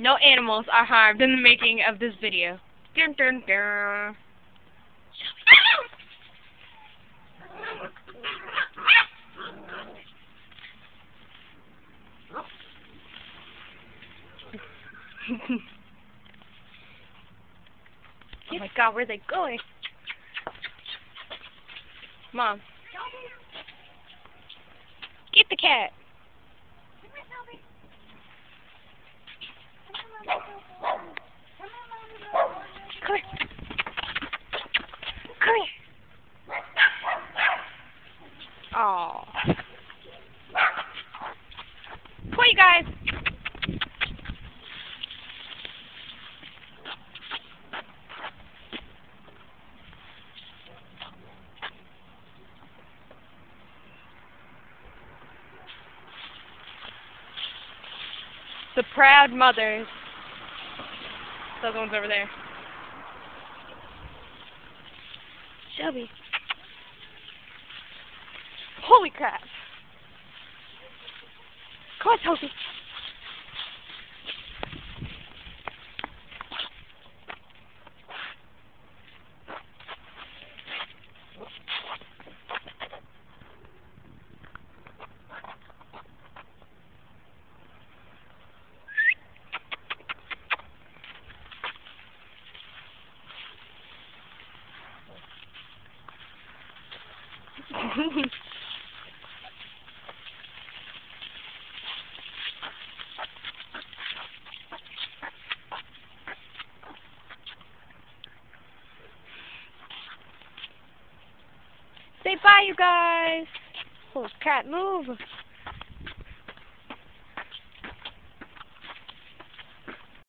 No animals are harmed in the making of this video. Dun, dun, dun. Oh my god, where are they going? Mom. Get the cat. Come here. Come here. Aww. Come on, you guys. The proud mothers. Those ones over there. Shelby. Holy crap. Come on, Toby. Say bye, you guys. Holy crap, move.